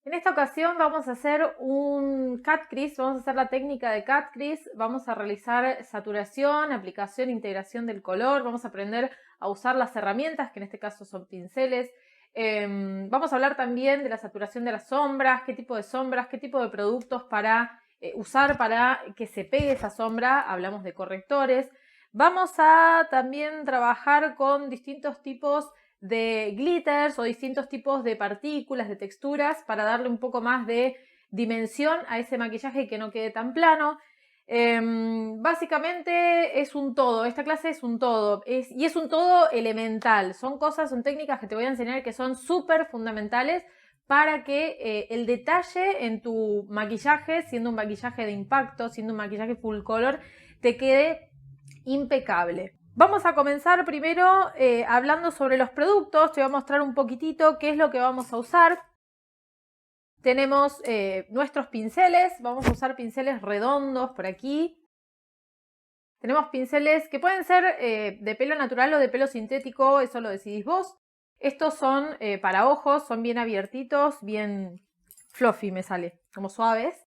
En esta ocasión vamos a hacer un cut crease, vamos a hacer la técnica de cut crease, vamos a realizar saturación, aplicación, integración del color, vamos a aprender a usar las herramientas, que en este caso son pinceles. Vamos a hablar también de la saturación de las sombras, qué tipo de productos para usar para que se pegue esa sombra, hablamos de correctores. Vamos a también trabajar con distintos tipos de glitters o distintos tipos de partículas, de texturas, para darle un poco más de dimensión a ese maquillaje y que no quede tan plano. Básicamente es un todo, esta clase es un todo, y es un todo elemental, son técnicas que te voy a enseñar que son súper fundamentales para que el detalle en tu maquillaje, siendo un maquillaje de impacto, siendo un maquillaje full color, te quede impecable. Vamos a comenzar primero hablando sobre los productos. Te voy a mostrar un poquitito qué es lo que vamos a usar. Tenemos nuestros pinceles. Vamos a usar pinceles redondos por aquí. Tenemos pinceles que pueden ser de pelo natural o de pelo sintético. Eso lo decidís vos. Estos son para ojos. Son bien abiertitos, bien fluffy me sale, como suaves.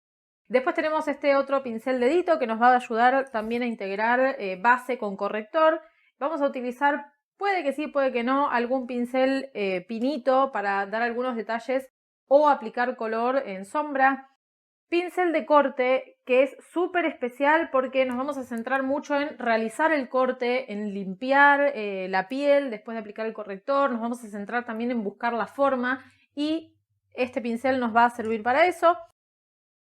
Después tenemos este otro pincel dedito que nos va a ayudar también a integrar base con corrector. Vamos a utilizar, puede que sí, puede que no, algún pincel pinito para dar algunos detalles o aplicar color en sombra. Pincel de corte, que es súper especial porque nos vamos a centrar mucho en realizar el corte, en limpiar la piel después de aplicar el corrector. Nos vamos a centrar también en buscar la forma y este pincel nos va a servir para eso.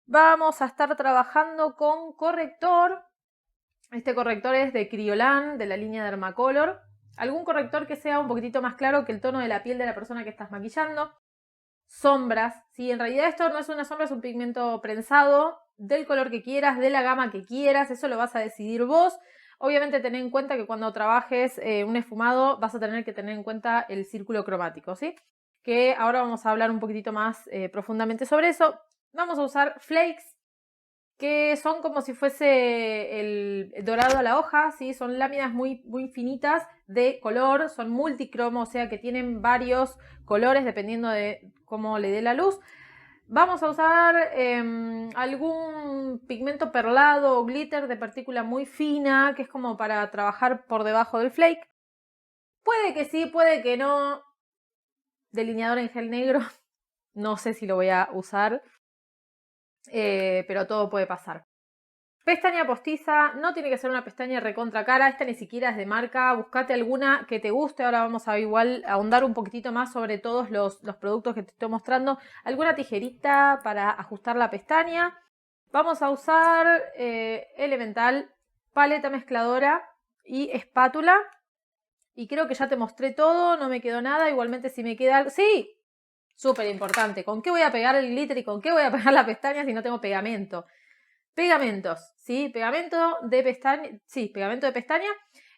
Vamos a estar trabajando con corrector. Este corrector es de Kryolan, de la línea Dermacolor. Algún corrector que sea un poquitito más claro que el tono de la piel de la persona que estás maquillando. Sombras, ¿sí? En realidad esto no es una sombra, es un pigmento prensado del color que quieras, de la gama que quieras. Eso lo vas a decidir vos. Obviamente ten en cuenta que cuando trabajes un esfumado vas a tener que tener en cuenta el círculo cromático, ¿sí? Que ahora vamos a hablar un poquitito más profundamente sobre eso. Vamos a usar flakes, que son como si fuese el dorado a la hoja, ¿sí? Son láminas muy, muy finitas de color, son multicromo, o sea que tienen varios colores dependiendo de cómo le dé la luz. Vamos a usar algún pigmento perlado o glitter de partícula muy fina, que es como para trabajar por debajo del flake. Puede que sí, puede que no. Delineador en gel negro, no sé si lo voy a usar. Pero todo puede pasar. Pestaña postiza, no tiene que ser una pestaña recontra cara, esta ni siquiera es de marca, buscate alguna que te guste. Ahora vamos a igual ahondar un poquitito más sobre todos los productos que te estoy mostrando. Alguna tijerita para ajustar la pestaña. Vamos a usar elemental, paleta mezcladora y espátula. Y creo que ya te mostré todo, no me quedó nada. Igualmente si me queda algo... ¡Sí! Súper importante. ¿Con qué voy a pegar el glitter y con qué voy a pegar la pestaña si no tengo pegamento? Pegamentos, ¿sí? Pegamento de pestaña. Sí, pegamento de pestaña.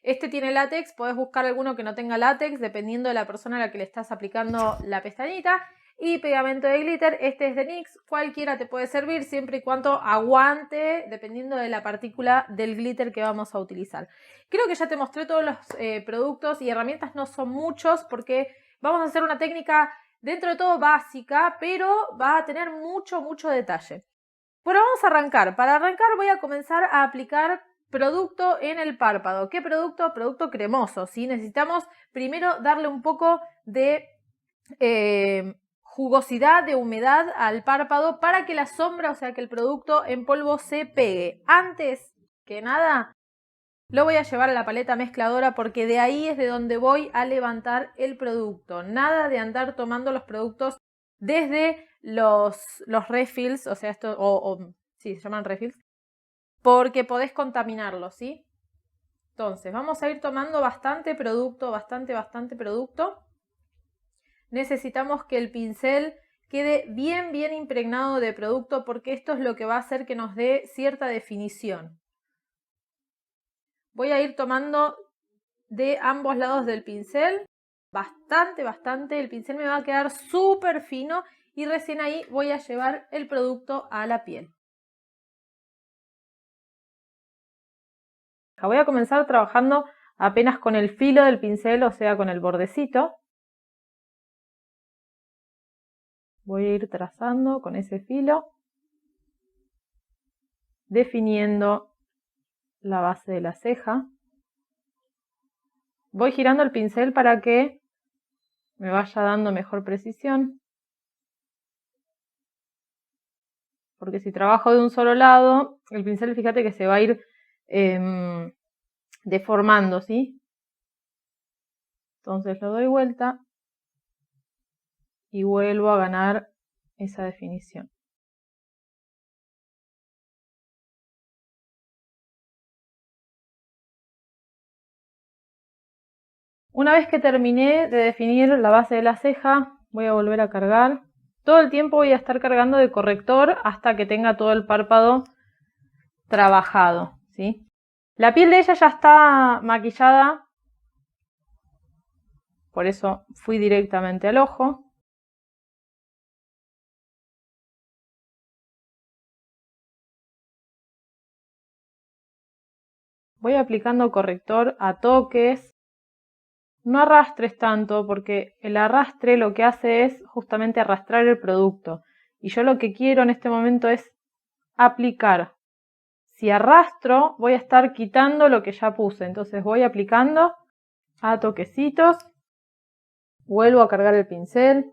Este tiene látex. Podés buscar alguno que no tenga látex dependiendo de la persona a la que le estás aplicando la pestañita. Y pegamento de glitter. Este es de NYX. Cualquiera te puede servir siempre y cuando aguante dependiendo de la partícula del glitter que vamos a utilizar. Creo que ya te mostré todos los productos y herramientas. No son muchos porque vamos a hacer una técnica dentro de todo básica, pero va a tener mucho, mucho detalle. Bueno, vamos a arrancar. Para arrancar voy a comenzar a aplicar producto en el párpado. ¿Qué producto? Producto cremoso, ¿sí? Necesitamos primero darle un poco de jugosidad, de humedad al párpado para que la sombra, o sea que el producto en polvo se pegue. Antes que nada, lo voy a llevar a la paleta mezcladora porque de ahí es de donde voy a levantar el producto. Nada de andar tomando los productos desde los refills, o sea, sí, se llaman refills, porque podés contaminarlos, ¿sí? Entonces, vamos a ir tomando bastante producto, bastante producto. Necesitamos que el pincel quede bien, bien impregnado de producto porque esto es lo que va a hacer que nos dé cierta definición. Voy a ir tomando de ambos lados del pincel, bastante. El pincel me va a quedar súper fino y recién ahí voy a llevar el producto a la piel. Voy a comenzar trabajando apenas con el filo del pincel, o sea, con el bordecito. Voy a ir trazando con ese filo, definiendo la base de la ceja. Voy girando el pincel para que me vaya dando mejor precisión. Porque si trabajo de un solo lado, el pincel, fíjate que se va a ir deformando, ¿sí? Entonces lo doy vuelta y vuelvo a ganar esa definición. Una vez que terminé de definir la base de la ceja, voy a volver a cargar. Todo el tiempo voy a estar cargando de corrector hasta que tenga todo el párpado trabajado, ¿sí? La piel de ella ya está maquillada, por eso fui directamente al ojo. Voy aplicando corrector a toques. No arrastres tanto porque el arrastre lo que hace es justamente arrastrar el producto. Y yo lo que quiero en este momento es aplicar. Si arrastro voy a estar quitando lo que ya puse. Entonces voy aplicando a toquecitos. Vuelvo a cargar el pincel.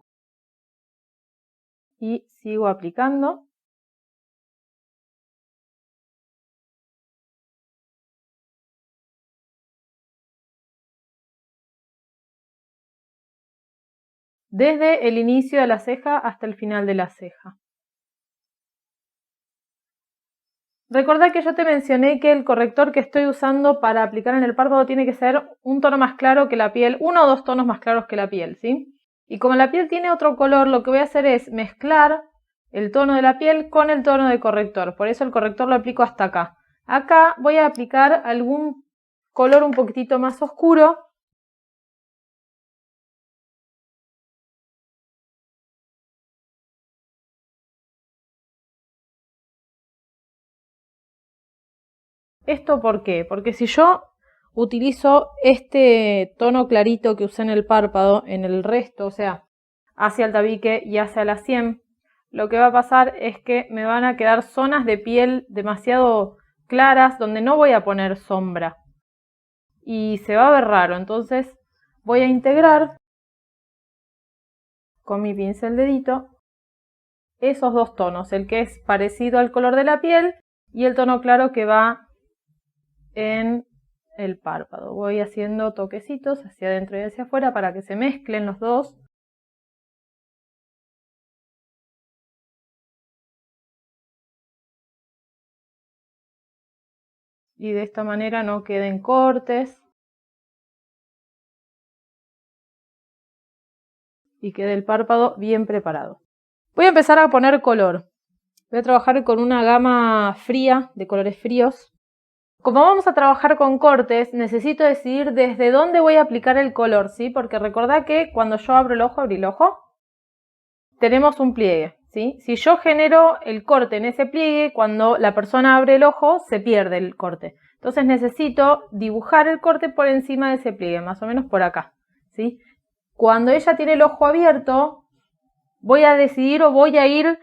Y sigo aplicando. Desde el inicio de la ceja hasta el final de la ceja. Recordá que yo te mencioné que el corrector que estoy usando para aplicar en el párpado tiene que ser un tono más claro que la piel, 1 o 2 tonos más claros que la piel, ¿sí? Y como la piel tiene otro color, lo que voy a hacer es mezclar el tono de la piel con el tono de corrector. Por eso el corrector lo aplico hasta acá. Acá voy a aplicar algún color un poquitito más oscuro. ¿Esto por qué? Porque si yo utilizo este tono clarito que usé en el párpado, en el resto, o sea, hacia el tabique y hacia la sien, lo que va a pasar es que me van a quedar zonas de piel demasiado claras donde no voy a poner sombra. Y se va a ver raro, entonces voy a integrar con mi pincel dedito esos dos tonos, el que es parecido al color de la piel y el tono claro que va en el párpado. Voy haciendo toquecitos hacia adentro y hacia afuera para que se mezclen los dos. Y de esta manera no queden cortes. Y quede el párpado bien preparado. Voy a empezar a poner color. Voy a trabajar con una gama fría, de colores fríos. Como vamos a trabajar con cortes, necesito decidir desde dónde voy a aplicar el color, ¿sí? Porque recordá que cuando yo abro el ojo, abrí el ojo, tenemos un pliegue, ¿sí? Si yo genero el corte en ese pliegue, cuando la persona abre el ojo, se pierde el corte. Entonces necesito dibujar el corte por encima de ese pliegue, más o menos por acá, ¿sí? Cuando ella tiene el ojo abierto, voy a decidir o voy a ir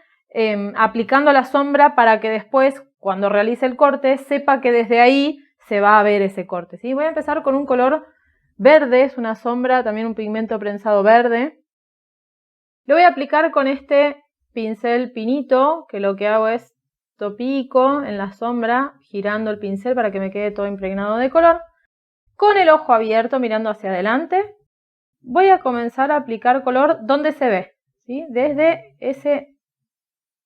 aplicando la sombra para que después, cuando realice el corte, sepa que desde ahí se va a ver ese corte, ¿sí? Voy a empezar con un color verde, es una sombra, también un pigmento prensado verde. Lo voy a aplicar con este pincel pinito, que lo que hago es topico en la sombra, girando el pincel para que me quede todo impregnado de color. Con el ojo abierto, mirando hacia adelante, voy a comenzar a aplicar color donde se ve, ¿sí? Desde ese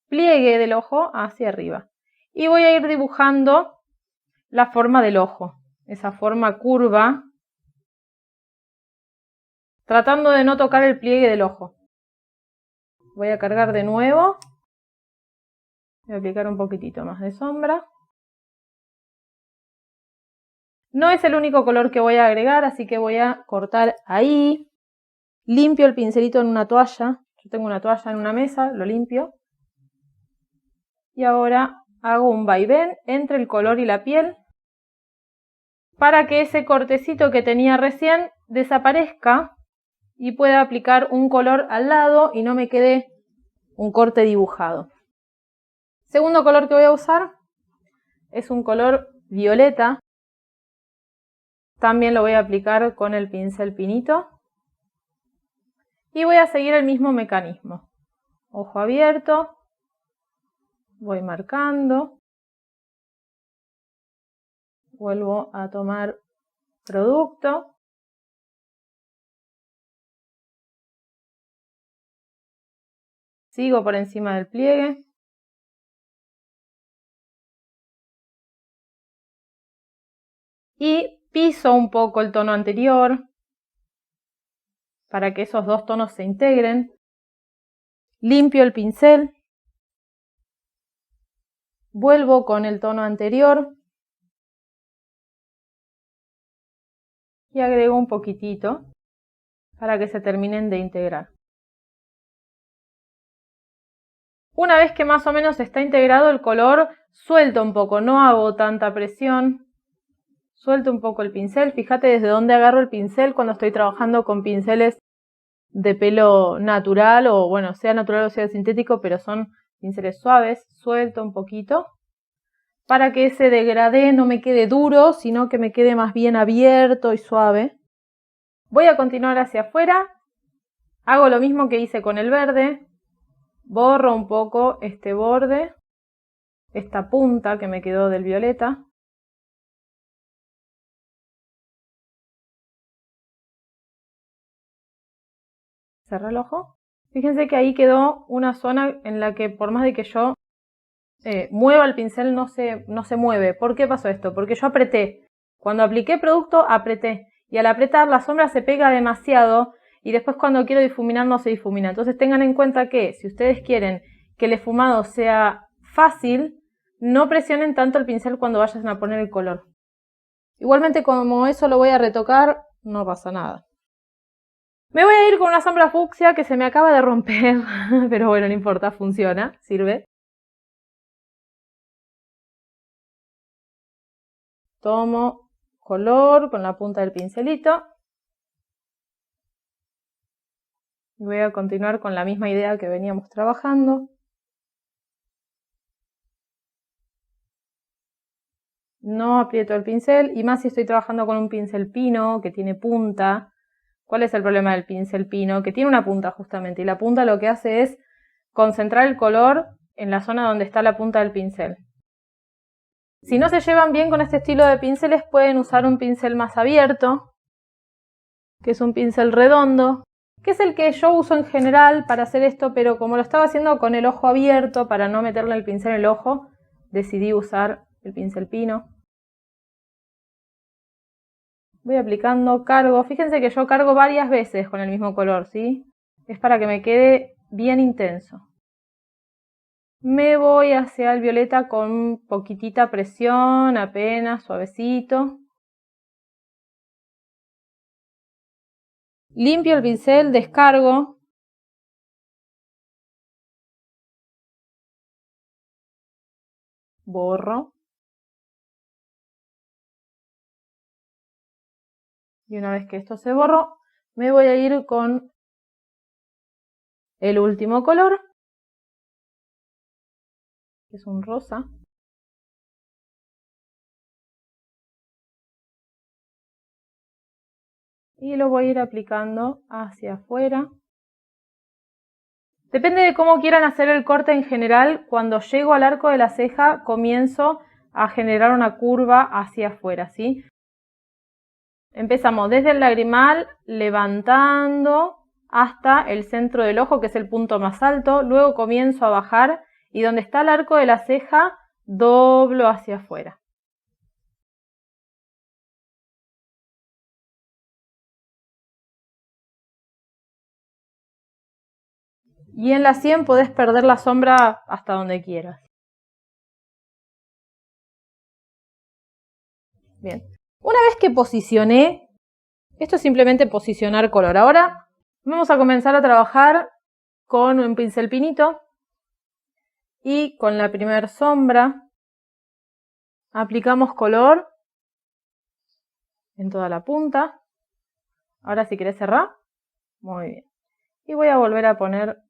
pliegue del ojo hacia arriba. Y voy a ir dibujando la forma del ojo, esa forma curva, tratando de no tocar el pliegue del ojo. Voy a cargar de nuevo. Voy a aplicar un poquitito más de sombra. No es el único color que voy a agregar, así que voy a cortar ahí. Limpio el pincelito en una toalla. Yo tengo una toalla en una mesa, lo limpio. Y ahora hago un vaivén entre el color y la piel para que ese cortecito que tenía recién desaparezca y pueda aplicar un color al lado y no me quede un corte dibujado. Segundo color que voy a usar es un color violeta. También lo voy a aplicar con el pincel pinito. Y voy a seguir el mismo mecanismo. Ojo abierto. Voy marcando. Vuelvo a tomar producto. Sigo por encima del pliegue. Y piso un poco el tono anterior para que esos dos tonos se integren. Limpio el pincel. Vuelvo con el tono anterior. Y agrego un poquitito para que se terminen de integrar. Una vez que más o menos está integrado el color, suelto un poco, no hago tanta presión. Suelto un poco el pincel. Fíjate desde dónde agarro el pincel cuando estoy trabajando con pinceles de pelo natural o bueno, sea natural o sea sintético, pero son pinceles suaves. Suelto un poquito para que ese degradé no me quede duro, sino que me quede más bien abierto y suave. Voy a continuar hacia afuera. Hago lo mismo que hice con el verde. Borro un poco este borde, esta punta que me quedó del violeta. Cerro el ojo. Fíjense que ahí quedó una zona en la que por más de que yo mueva el pincel no se mueve. ¿Por qué pasó esto? Porque yo apreté. Cuando apliqué producto apreté. Y al apretar la sombra se pega demasiado y después cuando quiero difuminar no se difumina. Entonces tengan en cuenta que si ustedes quieren que el esfumado sea fácil, no presionen tanto el pincel cuando vayan a poner el color. Igualmente como eso lo voy a retocar, no pasa nada. Me voy a ir con una sombra fucsia que se me acaba de romper, pero bueno, no importa, funciona, sirve. Tomo color con la punta del pincelito. Voy a continuar con la misma idea que veníamos trabajando. No aprieto el pincel, y más si estoy trabajando con un pincel pino que tiene punta. ¿Cuál es el problema del pincel pino? Que tiene una punta justamente, y la punta lo que hace es concentrar el color en la zona donde está la punta del pincel. Si no se llevan bien con este estilo de pinceles, pueden usar un pincel más abierto, que es un pincel redondo, que es el que yo uso en general para hacer esto, pero como lo estaba haciendo con el ojo abierto, para no meterle el pincel en el ojo, decidí usar el pincel pino. Voy aplicando, cargo. Fíjense que yo cargo varias veces con el mismo color, ¿sí? Es para que me quede bien intenso. Me voy hacia el violeta con poquitita presión, apenas, suavecito. Limpio el pincel, descargo. Borro. Y una vez que esto se borró, me voy a ir con el último color, que es un rosa. Y lo voy a ir aplicando hacia afuera. Depende de cómo quieran hacer el corte en general. Cuando llego al arco de la ceja, comienzo a generar una curva hacia afuera, ¿sí? Empezamos desde el lagrimal, levantando hasta el centro del ojo, que es el punto más alto. Luego comienzo a bajar y donde está el arco de la ceja, doblo hacia afuera. Y en la sien podés perder la sombra hasta donde quieras. Bien. Una vez que posicioné, esto es simplemente posicionar color. Ahora vamos a comenzar a trabajar con un pincel pinito y con la primera sombra aplicamos color en toda la punta. Ahora si querés cerrar, muy bien. Y voy a volver a poner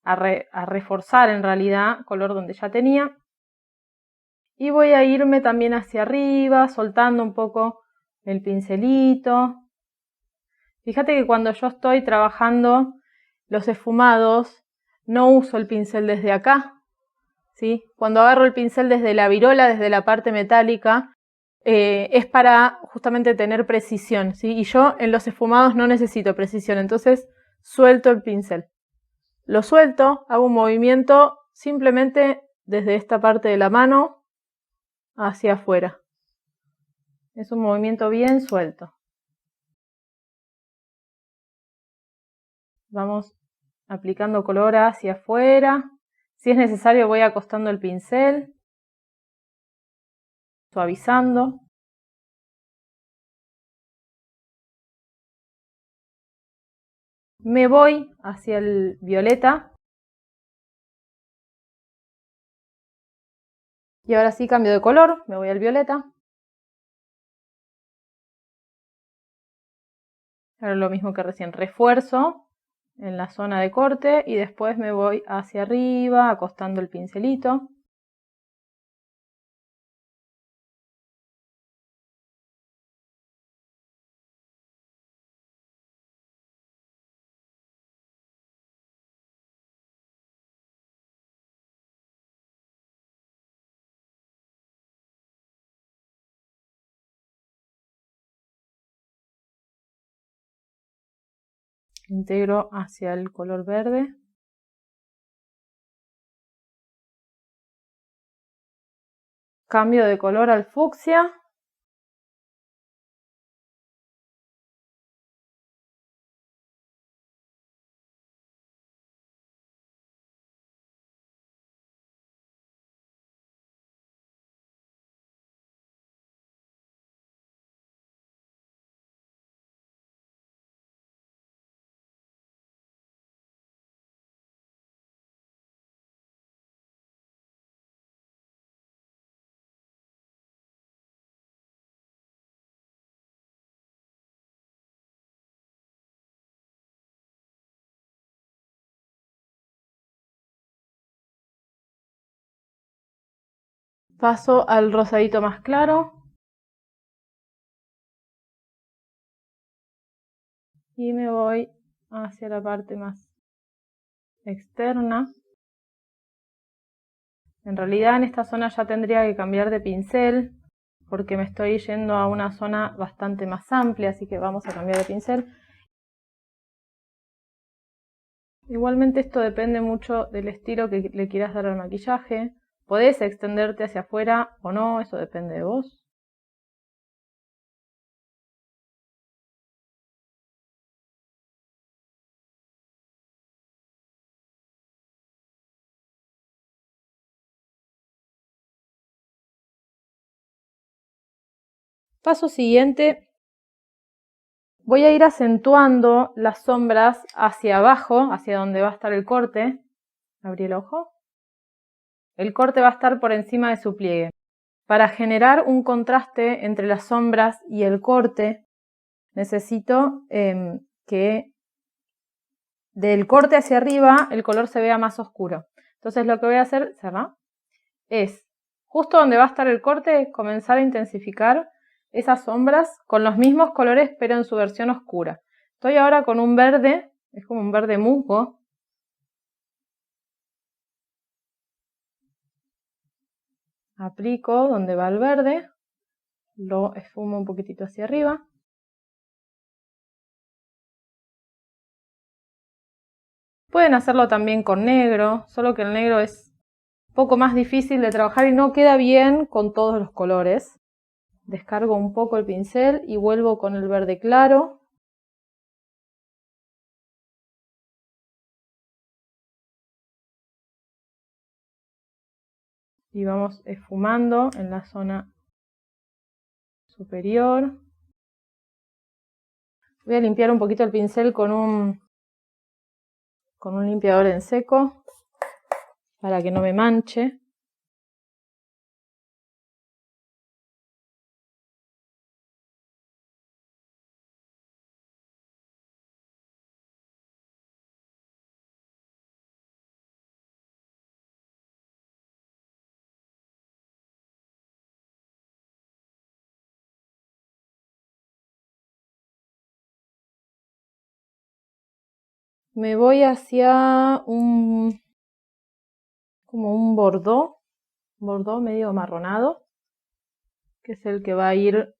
a reforzar en realidad color donde ya tenía. Y voy a irme también hacia arriba, soltando un poco el pincelito. Fíjate que cuando yo estoy trabajando los esfumados, no uso el pincel desde acá, ¿sí? Cuando agarro el pincel desde la virola, desde la parte metálica, es para justamente tener precisión, ¿sí? Y yo en los esfumados no necesito precisión, entonces suelto el pincel. Lo suelto, hago un movimiento simplemente desde esta parte de la mano hacia afuera. Es un movimiento bien suelto. Vamos aplicando color hacia afuera. Si es necesario voy acostando el pincel, suavizando. Me voy hacia el violeta. Y ahora sí cambio de color, me voy al violeta. Ahora lo mismo que recién, refuerzo en la zona de corte y después me voy hacia arriba acostando el pincelito. Integro hacia el color verde. Cambio de color al fucsia. Paso al rosadito más claro. Y me voy hacia la parte más externa. En realidad en esta zona ya tendría que cambiar de pincel porque me estoy yendo a una zona bastante más amplia, así que vamos a cambiar de pincel. Igualmente esto depende mucho del estilo que le quieras dar al maquillaje. Podés extenderte hacia afuera o no, eso depende de vos. Paso siguiente, voy a ir acentuando las sombras hacia abajo, hacia donde va a estar el corte. Abrí el ojo. El corte va a estar por encima de su pliegue. Para generar un contraste entre las sombras y el corte, necesito que del corte hacia arriba el color se vea más oscuro. Entonces lo que voy a hacer, cerrar, es justo donde va a estar el corte, comenzar a intensificar esas sombras con los mismos colores pero en su versión oscura. Estoy ahora con un verde, es como un verde musgo. Aplico donde va el verde, lo esfumo un poquitito hacia arriba. Pueden hacerlo también con negro, solo que el negro es un poco más difícil de trabajar y no queda bien con todos los colores. Descargo un poco el pincel y vuelvo con el verde claro. Y vamos esfumando en la zona superior. Voy a limpiar un poquito el pincel con un limpiador en seco para que no me manche. Me voy hacia como un bordó medio amarronado, que es el que va a ir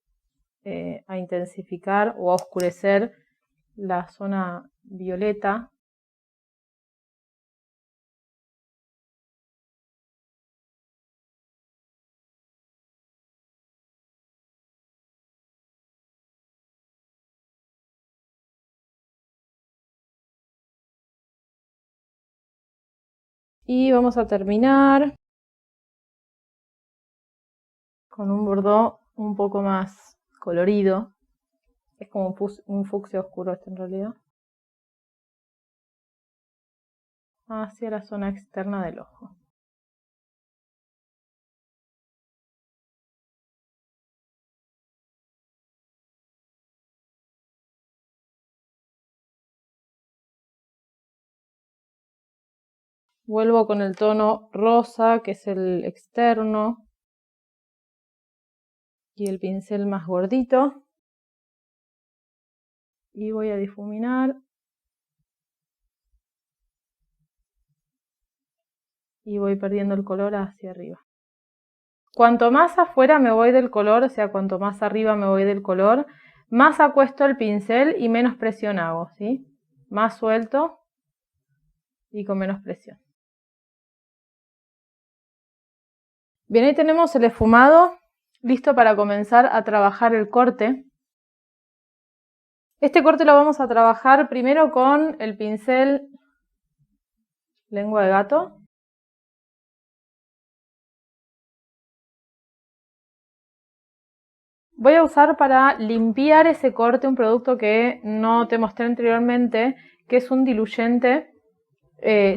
a intensificar o a oscurecer la zona violeta. Y vamos a terminar con un bordó un poco más colorido. Es como un fucsia oscuro este en realidad. Hacia la zona externa del ojo. Vuelvo con el tono rosa, que es el externo, y el pincel más gordito. Y voy a difuminar. Y voy perdiendo el color hacia arriba. Cuanto más afuera me voy del color, o sea, cuanto más arriba me voy del color, más acuesto el pincel y menos presión hago, ¿sí? Más suelto y con menos presión. Bien, ahí tenemos el esfumado listo para comenzar a trabajar el corte. Este corte lo vamos a trabajar primero con el pincel lengua de gato. Voy a usar para limpiar ese corte un producto que no te mostré anteriormente, que es un diluyente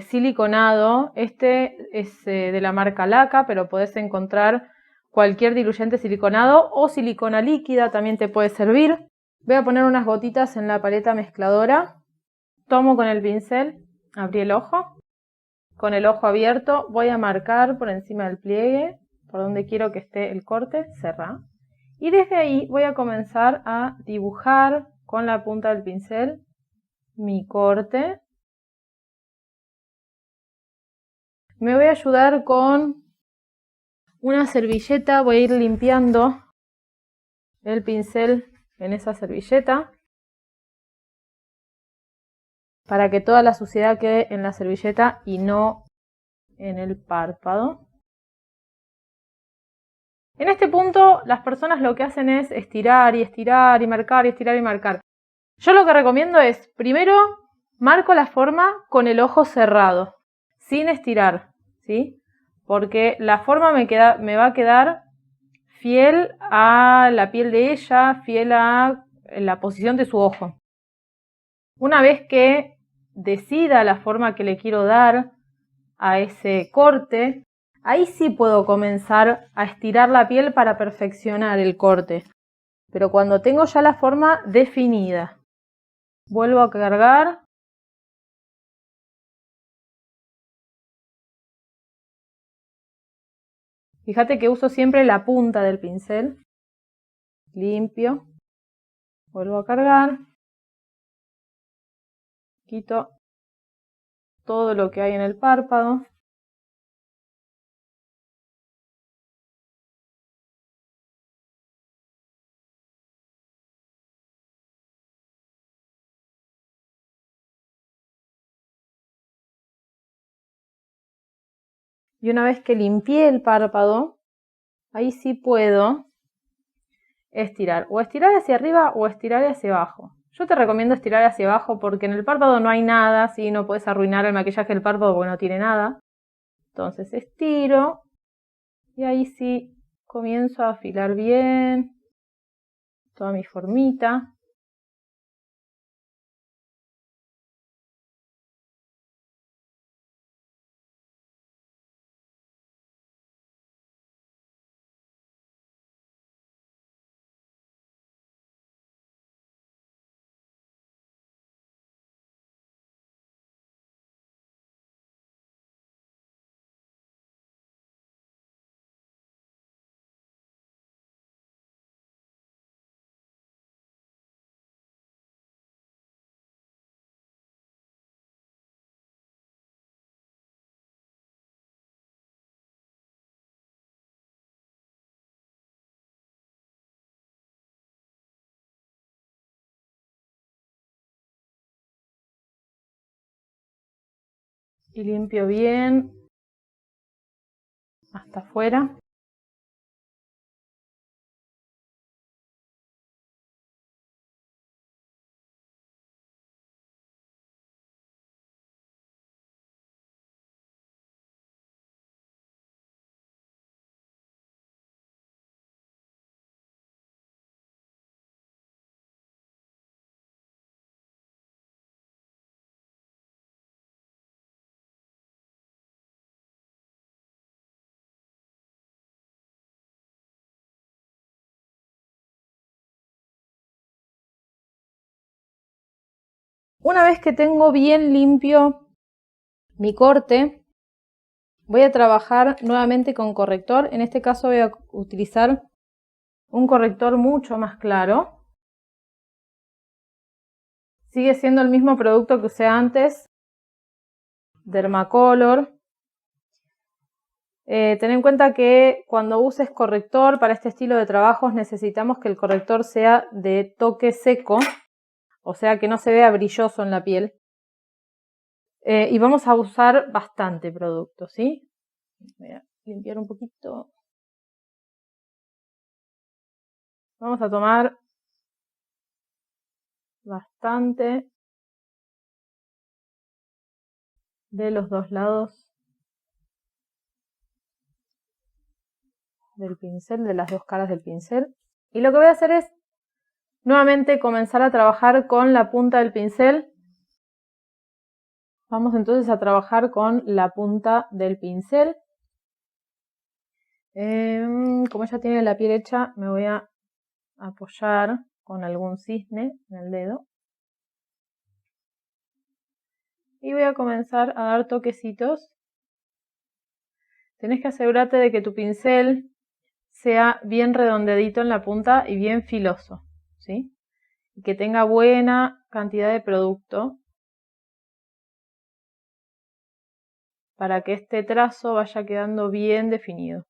siliconado. Este es de la marca Laca, pero podés encontrar cualquier diluyente siliconado o silicona líquida, también te puede servir. Voy a poner unas gotitas en la paleta mezcladora. Tomo con el pincel, abrí el ojo. Con el ojo abierto voy a marcar por encima del pliegue, por donde quiero que esté el corte, cerrar. Y desde ahí voy a comenzar a dibujar con la punta del pincel mi corte. Me voy a ayudar con una servilleta, voy a ir limpiando el pincel en esa servilleta para que toda la suciedad quede en la servilleta y no en el párpado. En este punto las personas lo que hacen es estirar y estirar y marcar y estirar y marcar. Yo lo que recomiendo es, primero marco la forma con el ojo cerrado, sin estirar, ¿sí? Porque la forma me va a quedar fiel a la piel de ella, fiel a la posición de su ojo. Una vez que decida la forma que le quiero dar a ese corte, ahí sí puedo comenzar a estirar la piel para perfeccionar el corte. Pero cuando tengo ya la forma definida, vuelvo a cargar. Fíjate que uso siempre la punta del pincel. Limpio. Vuelvo a cargar. Quito todo lo que hay en el párpado. Y una vez que limpié el párpado, ahí sí puedo estirar. O estirar hacia arriba o estirar hacia abajo. Yo te recomiendo estirar hacia abajo porque en el párpado no hay nada, ¿sí? No puedes arruinar el maquillaje del párpado porque no tiene nada. Entonces estiro y ahí sí comienzo a afilar bien toda mi formita. y limpio bien hasta afuera. Una vez que tengo bien limpio mi corte, voy a trabajar nuevamente con corrector. En este caso voy a utilizar un corrector mucho más claro. Sigue siendo el mismo producto que usé antes, Dermacolor. Ten en cuenta que cuando uses corrector para este estilo de trabajos necesitamos que el corrector sea de toque seco, o sea que no se vea brilloso en la piel. Y vamos a usar bastante producto, ¿sí? Voy a limpiar un poquito. Vamos a tomar bastante de los dos lados del pincel, de las dos caras del pincel. Y lo que voy a hacer es nuevamente comenzar a trabajar con la punta del pincel. Vamos entonces a trabajar con la punta del pincel. Como ya tiene la piel hecha, me voy a apoyar con algún cisne en el dedo. Y voy a comenzar a dar toquecitos. Tenés que asegurarte de que tu pincel sea bien redondeadito en la punta y bien filoso, ¿sí? Y que tenga buena cantidad de producto para que este trazo vaya quedando bien definido.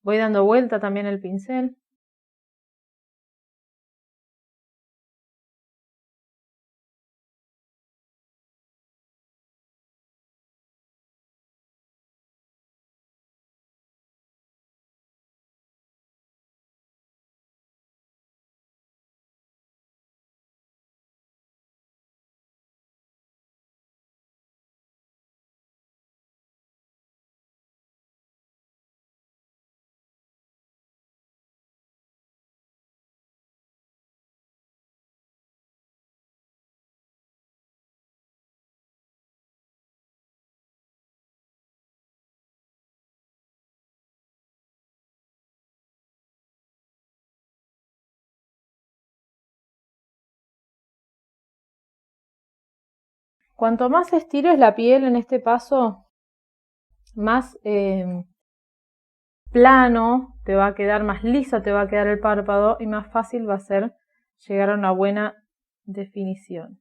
Voy dando vuelta también el pincel. Cuanto más estires la piel en este paso, más plano te va a quedar, más liso te va a quedar el párpado y más fácil va a ser llegar a una buena definición.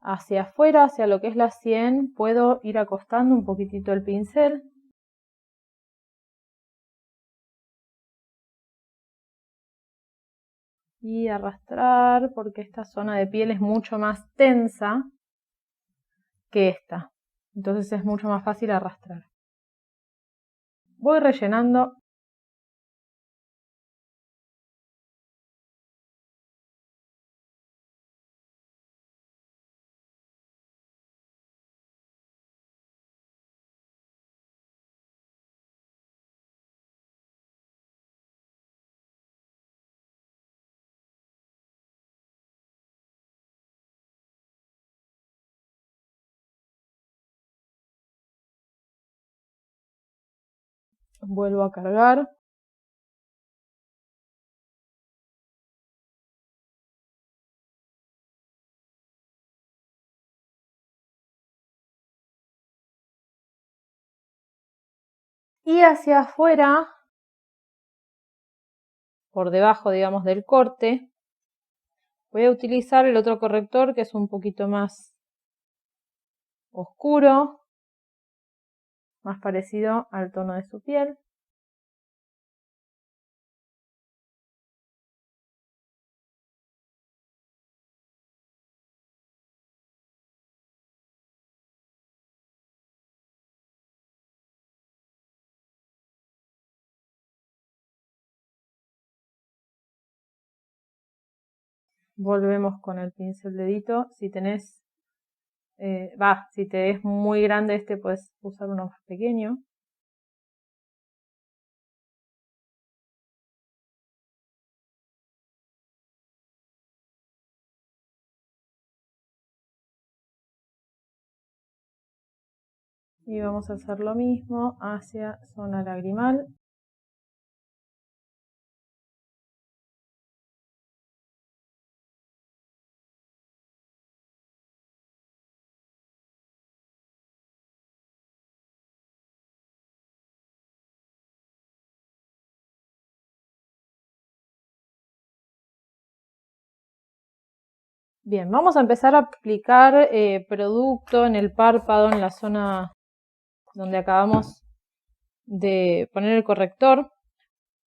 Hacia afuera, hacia lo que es la sien, puedo ir acostando un poquitito el pincel. Y arrastrar, porque esta zona de piel es mucho más tensa que esta. Entonces es mucho más fácil arrastrar. Voy rellenando. Vuelvo a cargar. Y hacia afuera, por debajo, digamos, del corte, voy a utilizar el otro corrector que es un poquito más oscuro, más parecido al tono de su piel. Volvemos con el pincel dedito. Si tenés, si te es muy grande este, puedes usar uno más pequeño. Y vamos a hacer lo mismo hacia zona lagrimal. Bien, vamos a empezar a aplicar producto en el párpado, en la zona donde acabamos de poner el corrector.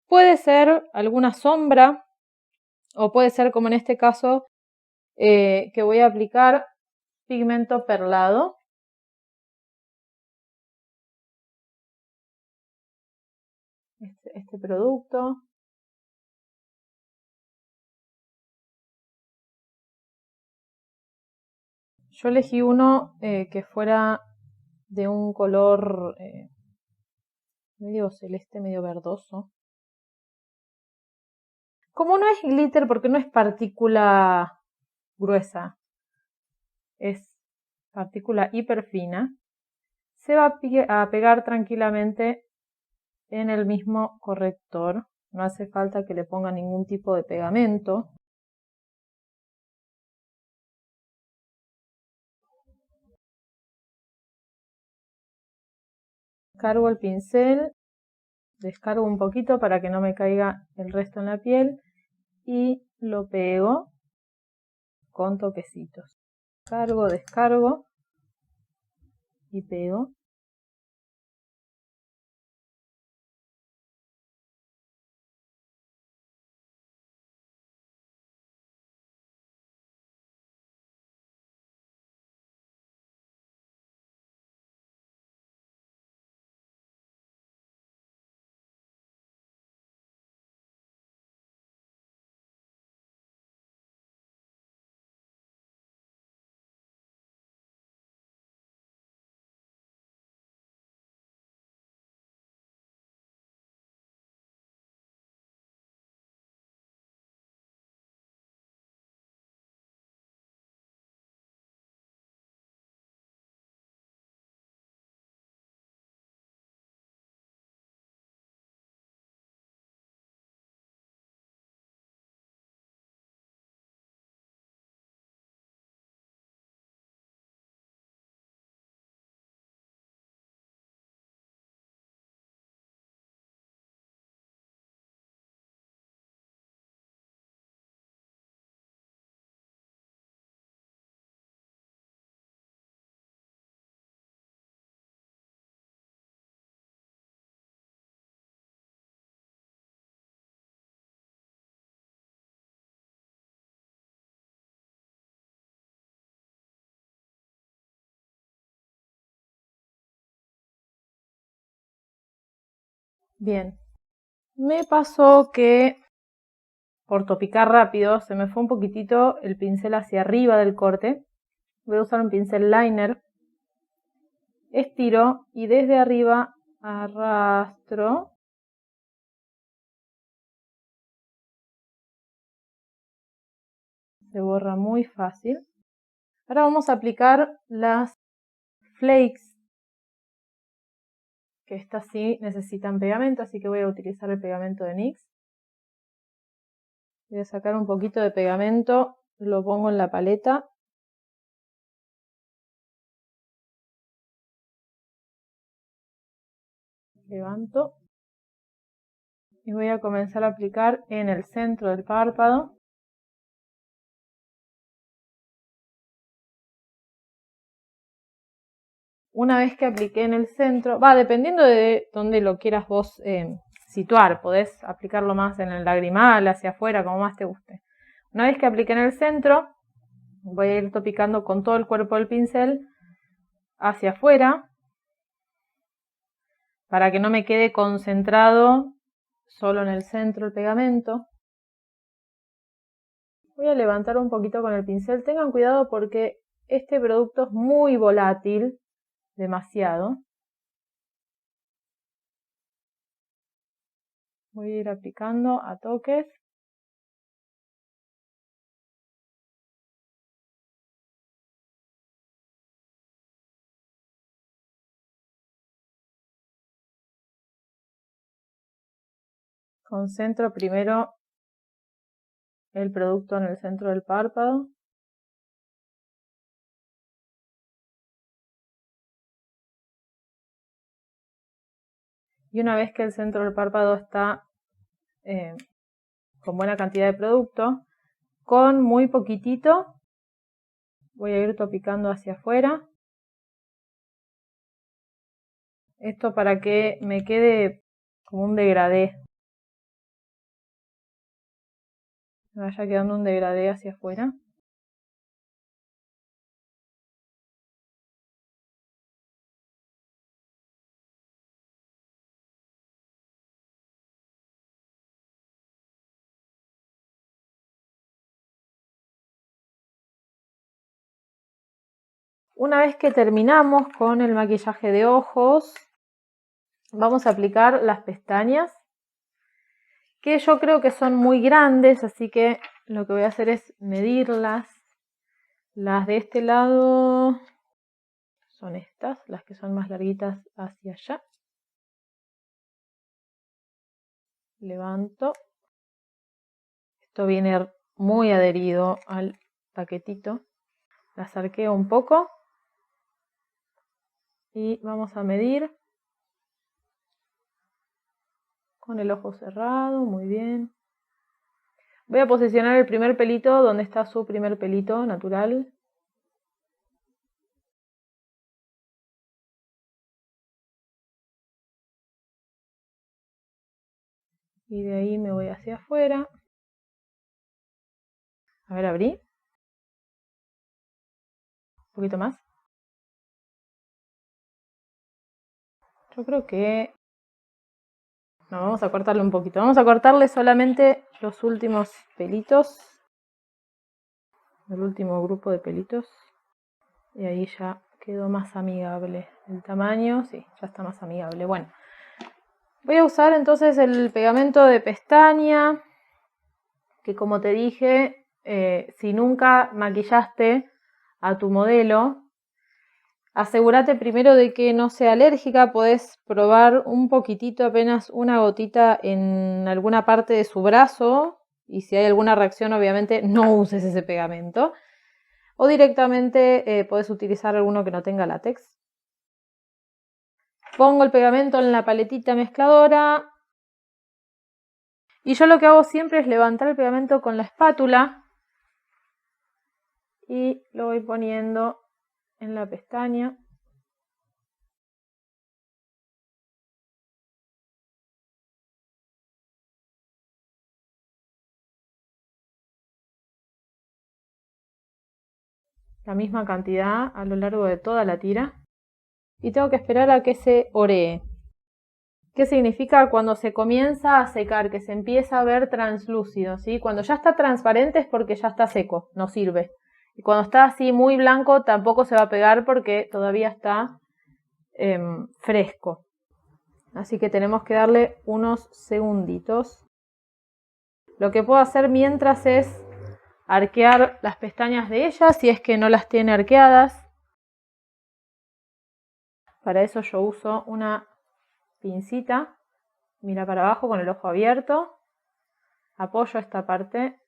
Puede ser alguna sombra o puede ser, como en este caso, que voy a aplicar pigmento perlado. Este producto. Yo elegí uno que fuera de un color medio celeste, medio verdoso. Como no es glitter, porque no es partícula gruesa, es partícula hiper fina, se va a pegar tranquilamente en el mismo corrector. No hace falta que le ponga ningún tipo de pegamento. Cargo el pincel, descargo un poquito para que no me caiga el resto en la piel y lo pego con toquecitos. Cargo, descargo y pego. Bien, me pasó que por topicar rápido se me fue un poquitito el pincel hacia arriba del corte. Voy a usar un pincel liner. Estiro y desde arriba arrastro. Se borra muy fácil. Ahora vamos a aplicar las flakes, que estas sí necesitan pegamento, así que voy a utilizar el pegamento de NYX. Voy a sacar un poquito de pegamento, lo pongo en la paleta. Levanto. Y voy a comenzar a aplicar en el centro del párpado. Una vez que apliqué en el centro, dependiendo de dónde lo quieras vos situar, podés aplicarlo más en el lagrimal, hacia afuera, como más te guste. Una vez que apliqué en el centro, voy a ir topicando con todo el cuerpo del pincel hacia afuera, para que no me quede concentrado solo en el centro el pegamento. Voy a levantar un poquito con el pincel. Tengan cuidado porque este producto es muy volátil, demasiado. Voy a ir aplicando a toques. Concentro primero el producto en el centro del párpado. Y una vez que el centro del párpado está con buena cantidad de producto, con muy poquitito voy a ir topicando hacia afuera. Esto para que me quede como un degradé. Me vaya quedando un degradé hacia afuera. Una vez que terminamos con el maquillaje de ojos, vamos a aplicar las pestañas, que yo creo que son muy grandes, así que lo que voy a hacer es medirlas. Las de este lado son estas, las que son más larguitas hacia allá. Levanto. Esto viene muy adherido al paquetito. Las arqueo un poco. Y vamos a medir con el ojo cerrado, muy bien. Voy a posicionar el primer pelito donde está su primer pelito natural. Y de ahí me voy hacia afuera. A ver, abrí. Un poquito más. Yo creo que... No, vamos a cortarle un poquito. Vamos a cortarle solamente los últimos pelitos. El último grupo de pelitos. Y ahí ya quedó más amigable. El tamaño, sí, ya está más amigable. Bueno, voy a usar entonces el pegamento de pestaña. Que como te dije, si nunca maquillaste a tu modelo, asegúrate primero de que no sea alérgica. Podés probar un poquitito, apenas una gotita en alguna parte de su brazo. Y si hay alguna reacción, obviamente no uses ese pegamento. O directamente podés utilizar alguno que no tenga látex. Pongo el pegamento en la paletita mezcladora. Y yo lo que hago siempre es levantar el pegamento con la espátula. Y lo voy poniendo en la pestaña. La misma cantidad a lo largo de toda la tira. Y tengo que esperar a que se oree. ¿Qué significa? Cuando se comienza a secar, que se empieza a ver translúcido, ¿sí? Cuando ya está transparente es porque ya está seco, no sirve. Y cuando está así muy blanco tampoco se va a pegar porque todavía está fresco. Así que tenemos que darle unos segunditos. Lo que puedo hacer mientras es arquear las pestañas de ella, si es que no las tiene arqueadas. Para eso yo uso una pincita, mira para abajo con el ojo abierto, apoyo esta parte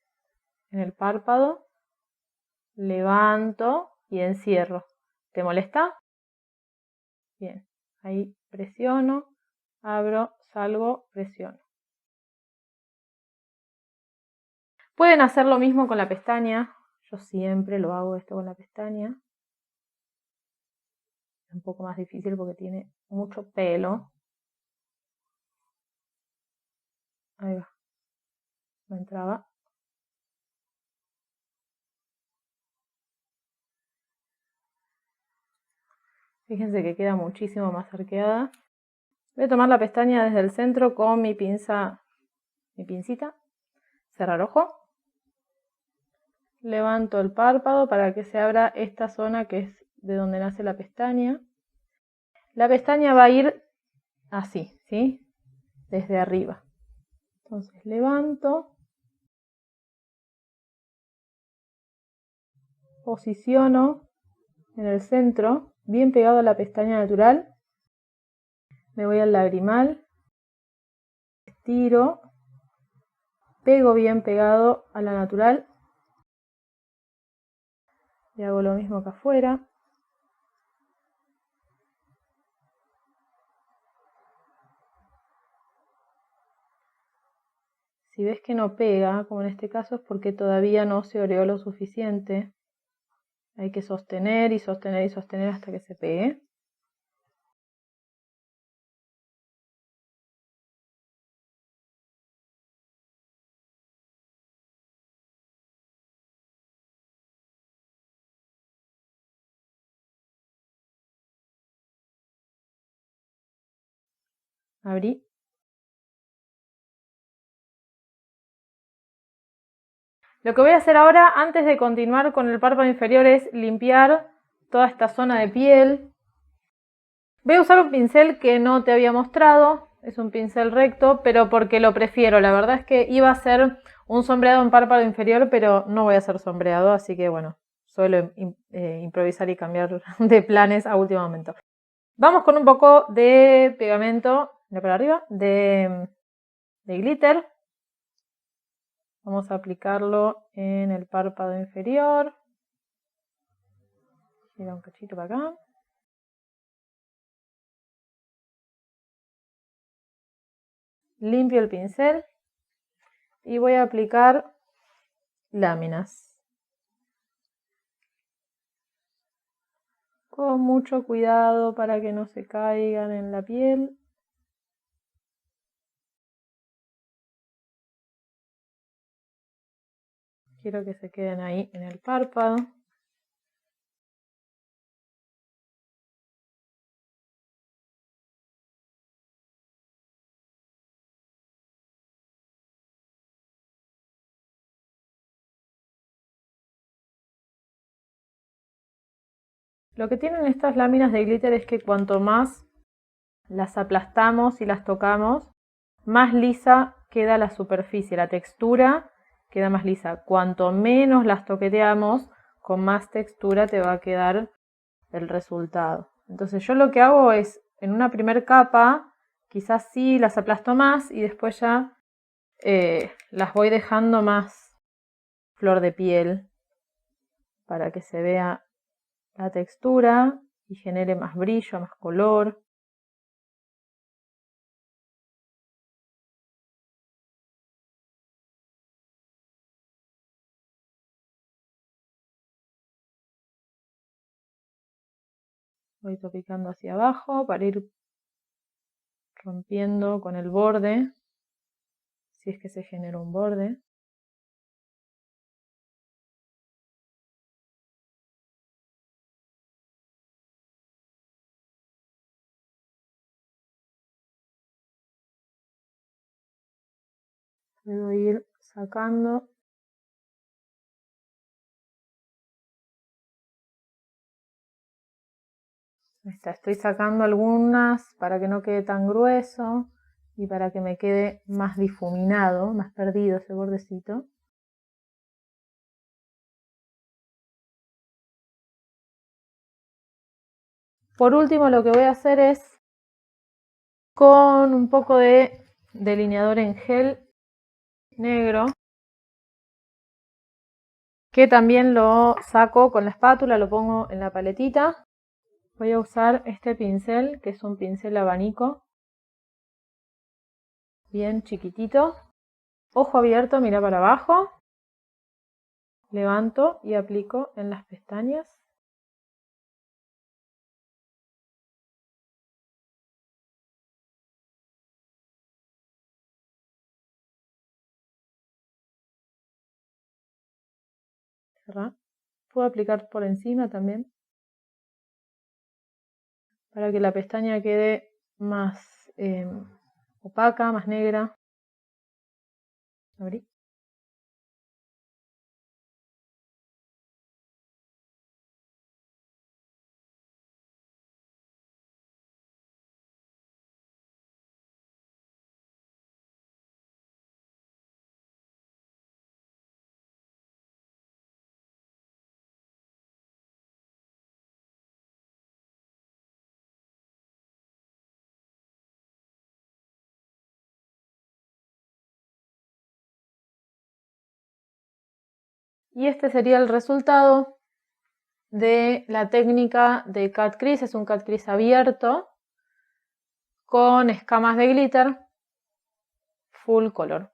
en el párpado, levanto y encierro. ¿Te molesta? Bien, ahí presiono abro, salgo, presiono. Pueden hacer lo mismo con la pestaña. Yo siempre lo hago esto con la pestaña. Es un poco más difícil porque tiene mucho pelo. Ahí va. No entraba. Fíjense que queda muchísimo más arqueada. Voy a tomar la pestaña desde el centro con mi pincita. Cerrar ojo. Levanto el párpado para que se abra esta zona que es de donde nace la pestaña. La pestaña va a ir así, ¿sí? Desde arriba. Entonces levanto. Posiciono en el centro, bien pegado a la pestaña natural. Me voy al lagrimal. Estiro. Pego bien pegado a la natural. Y hago lo mismo que afuera. Si ves que no pega, como en este caso, es porque todavía no se oreó lo suficiente. Hay que sostener y sostener y sostener hasta que se pegue. Abrí. Lo que voy a hacer ahora, antes de continuar con el párpado inferior, es limpiar toda esta zona de piel. Voy a usar un pincel que no te había mostrado, es un pincel recto, pero porque lo prefiero. La verdad es que iba a hacer un sombreado en párpado inferior, pero no voy a hacer sombreado, así que bueno, suelo improvisar y cambiar de planes a último momento. Vamos con un poco de pegamento, de para arriba, de glitter. Vamos a aplicarlo en el párpado inferior. Gira un cachito para acá. Limpio el pincel y voy a aplicar láminas. Con mucho cuidado para que no se caigan en la piel. Quiero que se queden ahí en el párpado. Lo que tienen estas láminas de glitter es que cuanto más las aplastamos y las tocamos, más lisa queda la superficie, la textura queda más lisa. Cuanto menos las toqueteamos, con más textura te va a quedar el resultado. Entonces yo lo que hago es, en una primer capa, quizás sí las aplasto más y después ya las voy dejando más flor de piel para que se vea la textura y genere más brillo, más color. Voy topicando hacia abajo para ir rompiendo con el borde, si es que se genera un borde. Puedo ir sacando. Estoy sacando algunas para que no quede tan grueso y para que me quede más difuminado, más perdido ese bordecito. Por último, lo que voy a hacer es, con un poco de delineador en gel negro, que también lo saco con la espátula, lo pongo en la paletita. Voy a usar este pincel, que es un pincel abanico, bien chiquitito. Ojo abierto, mira para abajo. Levanto y aplico en las pestañas. Cerrar. Puedo aplicar por encima también, para que la pestaña quede más opaca, más negra. Abrí. Y este sería el resultado de la técnica de cut crease. Es un cut crease abierto con escamas de glitter full color.